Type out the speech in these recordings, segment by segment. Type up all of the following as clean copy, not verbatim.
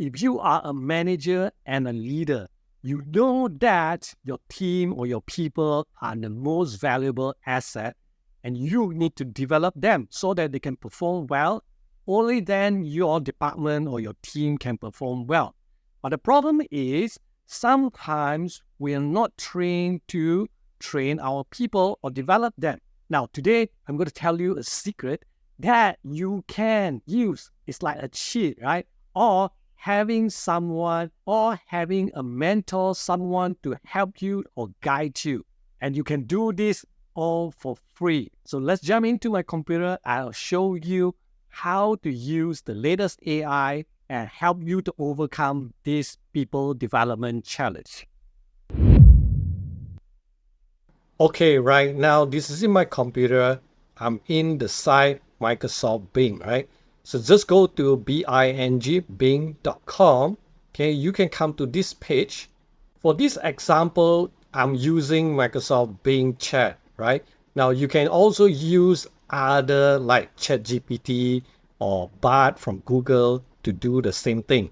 if you are a manager and a leader, you know that your team or your people are the most valuable asset, and you need to develop them so that they can perform well. Only then your department or your team can perform well. But the problem is, sometimes we are not trained to train our people or develop them. Now, today, I'm going to tell you a secret that you can use. It's like a cheat, right? Or having someone or having a mentor, someone to help you or guide you. And you can do this all for free. So let's jump into my computer. I'll show you how to use the latest AI and help you to overcome this people development challenge. Okay, right now this is in my computer. I'm in the site Microsoft Bing, right? So just go to bing.com. Okay, you can come to this page. For this example, I'm using Microsoft Bing Chat, right? Now you can also use other like ChatGPT or Bard from Google to do the same thing.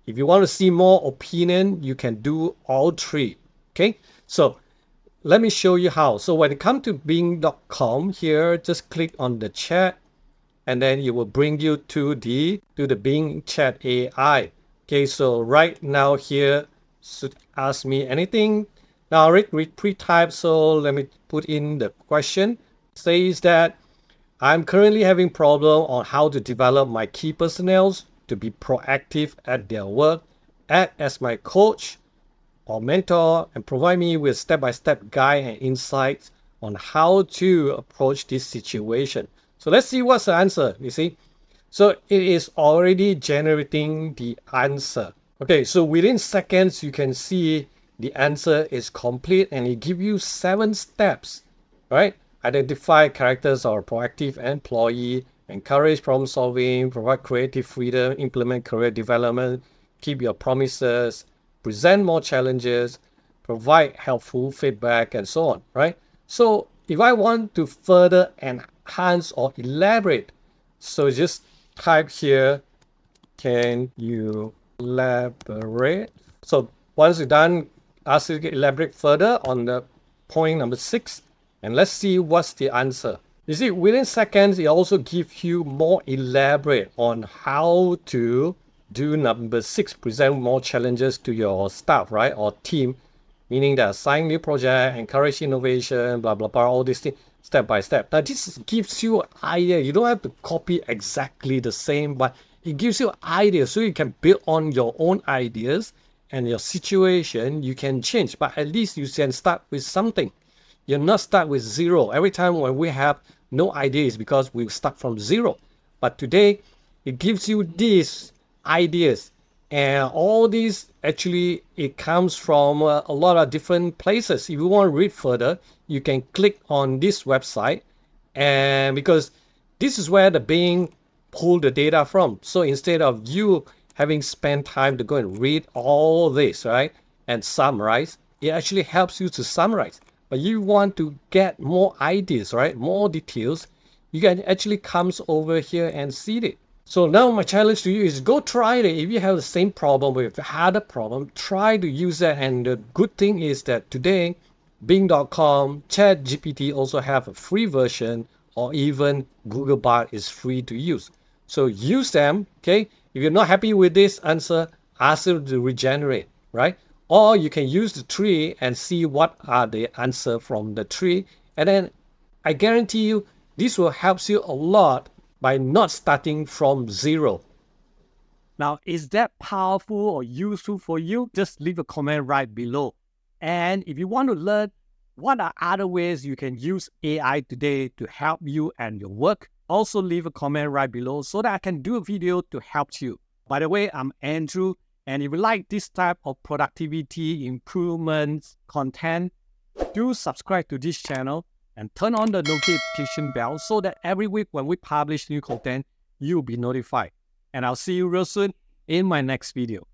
If you want to see more opinion, you can do all three. Okay, so let me show you how. So when it comes to bing.com here, just click on the chat, and then it will bring you to the Bing Chat AI. Okay, so right now here, should ask me anything. Now read pre-type, so let me put in the question. It says that I'm currently having problem on how to develop my key personnel to be proactive at their work, act as my coach or mentor, and provide me with step-by-step guide and insights on how to approach this situation. So let's see what's the answer, you see. So it is already generating the answer. Okay, so within seconds, you can see the answer is complete, and it gives you 7 steps, right? Identify characters or proactive employee, encourage problem solving, provide creative freedom, implement career development, keep your promises, present more challenges, provide helpful feedback, and so on, right? So if I want to further enhance or elaborate, so just type here, can you elaborate? So once you're done, ask you to elaborate further on the point number 6, and let's see what's the answer. You see, within seconds, it also gives you more elaborate on how to do number 6, present more challenges to your staff, right, or team, meaning that assign new project, encourage innovation, blah, blah, blah, all these things, step by step. Now, this gives you an idea. You don't have to copy exactly the same, but it gives you an idea so you can build on your own ideas, and your situation you can change, but at least you can start with something. You're not start with zero. Every time when we have no ideas because we start from zero. But today, it gives you these ideas, and all these actually it comes from a lot of different places. If you want to read further, you can click on this website, and because this is where the Bing pull the data from. So instead of you having spent time to go and read all this, right, and summarize, it actually helps you to summarize. But you want to get more ideas, right, more details, you can actually comes over here and see it. So now my challenge to you is go try it. If you have the same problem or if you had a problem, try to use that. And the good thing is that today, Bing.com, ChatGPT also have a free version, or even Google Bard is free to use. So use them, okay? If you're not happy with this answer, ask it to regenerate, right? Or you can use the tree and see what are the answer from the tree. And then I guarantee you, this will help you a lot by not starting from zero. Now, is that powerful or useful for you? Just leave a comment right below. And if you want to learn what are other ways you can use AI today to help you and your work, also leave a comment right below so that I can do a video to help you. By the way, I'm Andrew, and if you like this type of productivity improvements content, do subscribe to this channel and turn on the notification bell so that every week when we publish new content, you'll be notified. And I'll see you real soon in my next video.